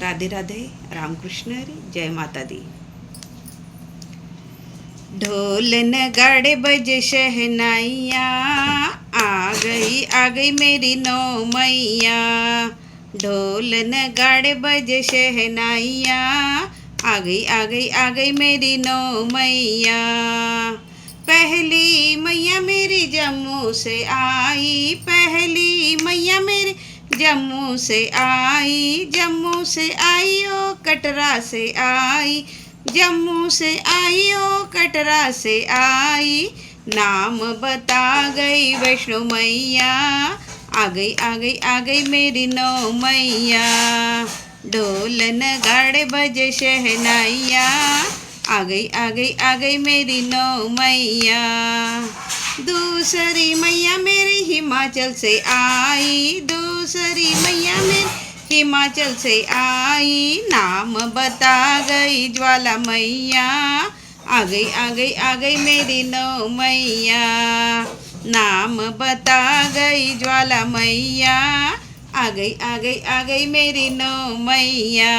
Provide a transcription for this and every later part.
राधे राधे, रामकृष्ण हरी, जय माता दी। ढोल नगाड़े बजे शहनाइया, आ गई मेरी नौ मैया। ढोल नगाड़े बजे शहनाइया, आ गई मेरी नौ मैया। पहली मैया मेरी जम्मू से आई, पहली मैया मेरी जम्मू से आई, जम्मू से आई ओ कटरा से आई, जम्मू से आई ओ कटरा से आई। नाम बता गई वैष्णो मैया, आ गई मेरी नौ मैया। ढोल नगाड़े बजे शहनाइया, आ गई मेरी नौ मैया। दूसरी मैया मेरी हिमाचल से आई, दूसरी मैया मेरी हिमाचल से आई। नाम बता गई ज्वाला मैया, आ गई मेरी नौ मैया। नाम बता गई ज्वाला मैया, आ गई मेरी नौ मैया।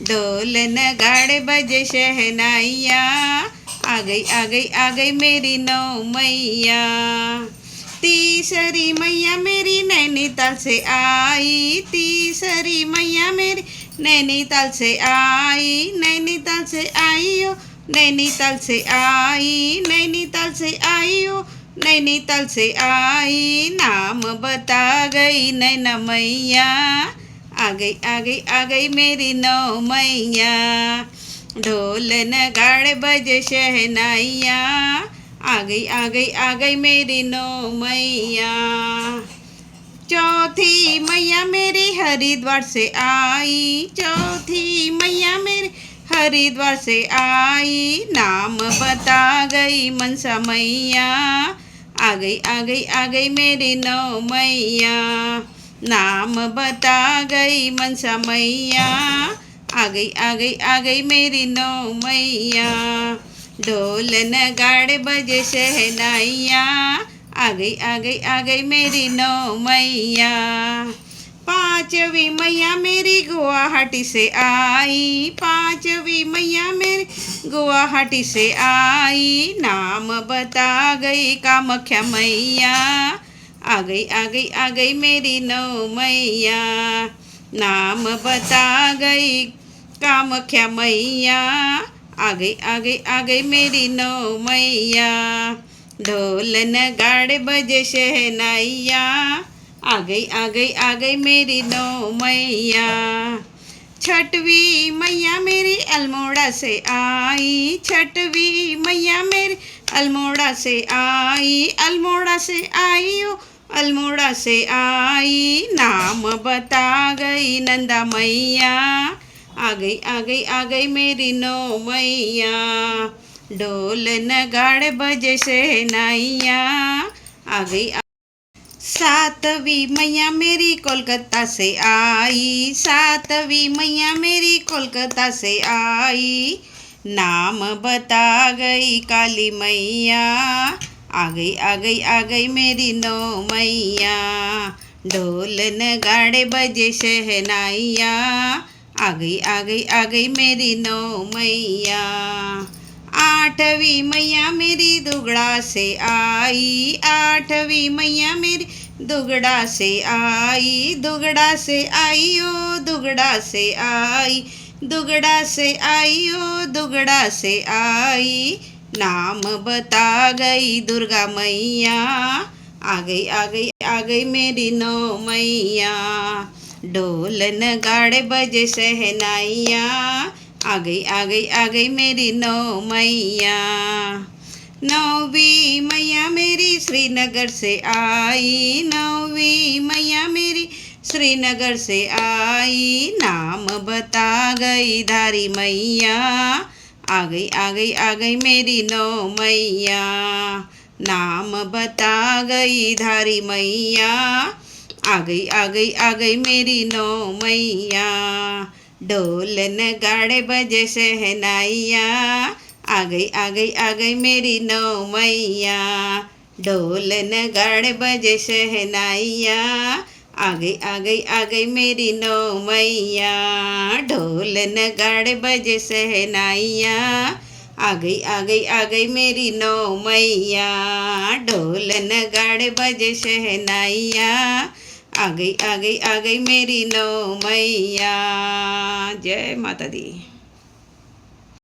ढोल नगाड़े बजे शहनाइया, आ गई मेरी नौ मैया। तीसरी मैया मेरी नैनीताल से आई, तीसरी मैया मेरी नैनीताल से आई, नैनीताल से आई ओ नैनीताल से आई, नैनीताल से आई ओ नैनीताल से आई। नाम बता गई नैना मैया, आ गई मेरी नौ मैया। ढोल नगाड़े बजे शहनाइया, आ गई मेरी नौ मैया। चौथी मैया मेरी हरिद्वार से आई, चौथी मैया मेरी हरिद्वार से आई। नाम बता गई मनसा मैया, आ गई मेरी नौ मैया। नाम बता गई मनसा मैया, आ गई मेरी नौ मैया। ढोल नगाड़े बजे शहनाइया, आ गई मेरी नौ मैया। पांचवी मैया मेरी गुवाहाटी से आई, पांचवी मैया मेरी गुवाहाटी से आई। नाम बता गई कामाख्या मैया, आ गई मेरी नौ मैया। नाम बता गई कामाख्या मैया, आ गई मेरी नौ मैया। ढोल नगाड़े बजे शहनाइया, आ गई मेरी नौ मैया। छठवीं मैया मेरी अल्मोड़ा से आई, छठवीं मैया मेरी अल्मोड़ा से आई, अल्मोड़ा से आई ओ अल्मोड़ा से आई। नाम बता गई नंदा मैया, आ गई मेरी नौ मैया। ढोल नगाड़े बजे शहनाइया, आ गई। सातवीं मैया मेरी कोलकाता से आई, सातवीं मैया मेरी कोलकाता से आई। नाम बता गई काली मैया, आ गई मेरी नौ मैया। ढोल नगाड़े बजे शहनाइया, आ गई मेरी नौ मैया। आठवीं मैया मेरी दुगड़ा से आई, आठवीं मैया मेरी दुगड़ा से आई, दुगड़ा से आई ओ दुगड़ा से आई, दुगड़ा से आई ओ दुगड़ा से आई। नाम बता गई दुर्गा मैया, आ गई मेरी नौ मैया। ढोल नगाड़े बजे शहनाइया, आ गई मेरी नौ मैया। नौवीं मैया मेरी श्रीनगर से आई, नौवीं मैया मेरी श्रीनगर से आई। नाम बता गई धारी मैया, आ गई मेरी नौ मैया। नाम बता गई धारी मैया, आ गई मेरी नौ मैया। ढोल नगाड़े बजे शहनाइया, आ गई मेरी नौ मैया। ढोल नगाड़े बजे शहनाइया, आ गई मेरी नौ मैया, ढोल नगाड़े बजे सहनाइया। आ गई मेरी नौ मैया, ढोल नगाड़े बजे शहनाइया। आ गई मेरी नौ मैया। जय माता दी।